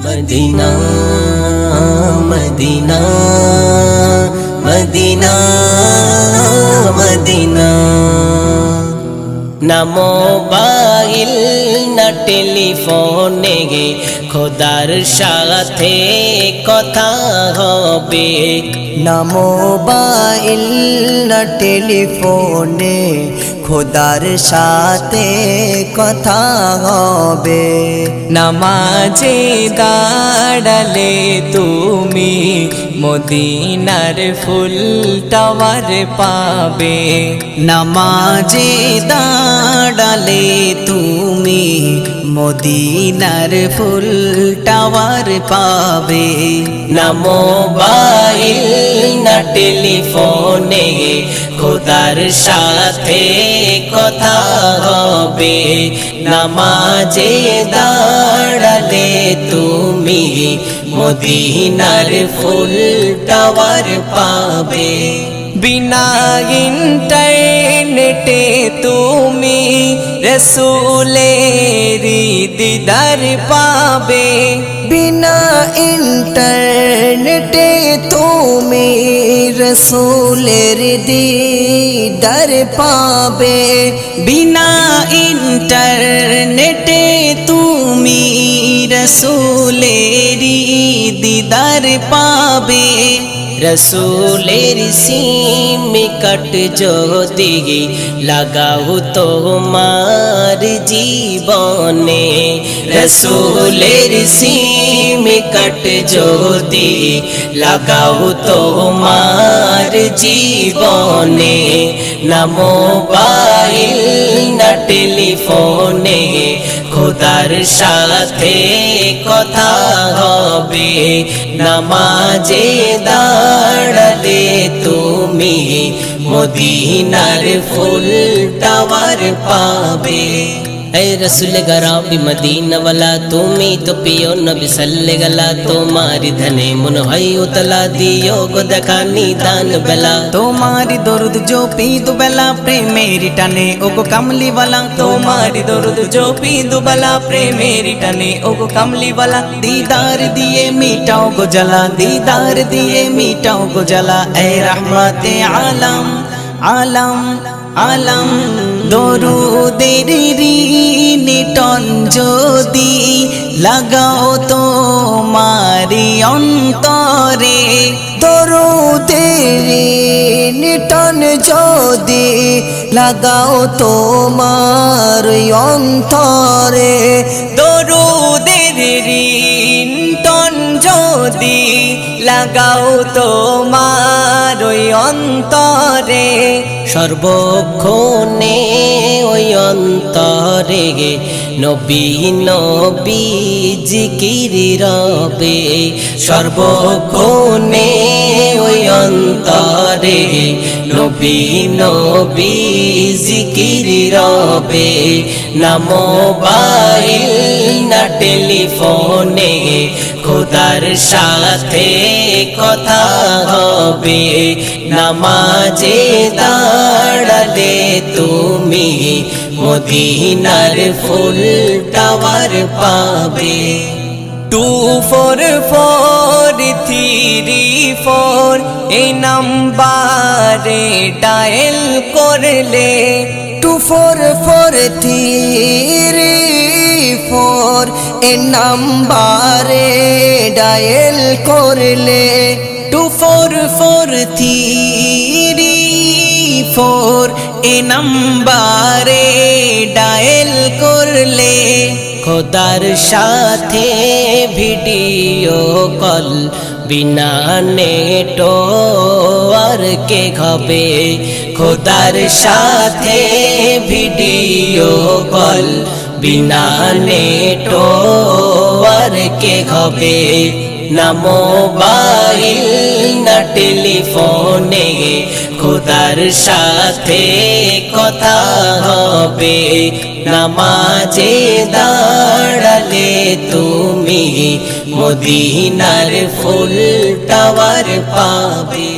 Medina Medina Medina Medina না mobile না টেলিফোনে খোদার সাথে কথা হবে না মোবাইল না টেলিফোনে খোদার সাথে কথা হবে। নামাজে দাঁড়ালে তুমি মদিনার ফুল টাওয়ার পাবে। নামাজে দাঁড়ালে তুমি মদিনার ফুল টাওয়ার পাবে। না মোবাইল না টেলিফোনে খোদার সাথে কথা হবে। নামাজে দাঁড়ালে তুমি মদিনার ফুল টাওয়ার পাবে। বিনা ইন্টারনেটে তুমি রসূলের দিদার পাবে। বিনা ইন্টারনেটে তুমি রসূলের দিদার পাবে। বিনা ইন্টারনেটে তুমি রসূলের দিদার পাবে। রসূলের সিম কাট যদি লাগাও তোমার জীবনে। রসূলের সিম কাট যদি লাগাও তোমার জীবনে। না মোবাইল না টেলিফোনে খোদার সাথে কথা হবে। নামাজে দাঁড়ালে তুমি মদিনার ফুল টাওয়ার পাবে। ऐ रसूल गराबी मदीना वाला तुमी तो पियो नबी सल्ले गला। तुम्हारी धने मुन भाई उतला दियो को देखा निदान बेला। तुम्हारी दरुद जो पी दो बेला प्रेमेरी टने ओगो कमली वाला। तुम्हारी दरुद जो पी दो बेला प्रेमेरी टने ओगो कमली वाला। दीदार दिए मीठाओ को जला, दीदार दिए मीठाओ को जला। ऐ रहमते आलम आलम आलम দরুদের ঋণটন যদি লাগাও তোমারি অন্তরে। দরুদের ঋণটন যদি লাগাও তোমার অন্তরে। দরুদের ঋণটন যদি লাগাও তোমার ওই অন্তরে। সর্বক্ষণে ওই অন্তরে নবী নবী জিকির রবে। সর্বক্ষণে ওই অন্তরে নবী নবী জিকির রবে। না মোবাইল না টেলিফোনে খোদার সাথে কথা হবে। নামাজে দাঁড়ালে তুমি মদিনার ফুল টাওয়ার পাবে। 244334 এই নাম্বারে ডায়াল করলে। 244334 এ নাম্বারে ডায়াল করলে। 244334 এ নাম্বারে ডায়াল করলে। খোদার সাথে ভিডিও কল বিনা নেটওয়ার্কে হবে। খোদার সাথে ভিডিও কল বিনা নেটওয়ার্কে হবে। না মোবাইল না টেলিফোনে খোদার সাথে কথা হবে। নামাজে দাঁড়ালে তুমি মদিনার ফুল টাওয়ার পাবে।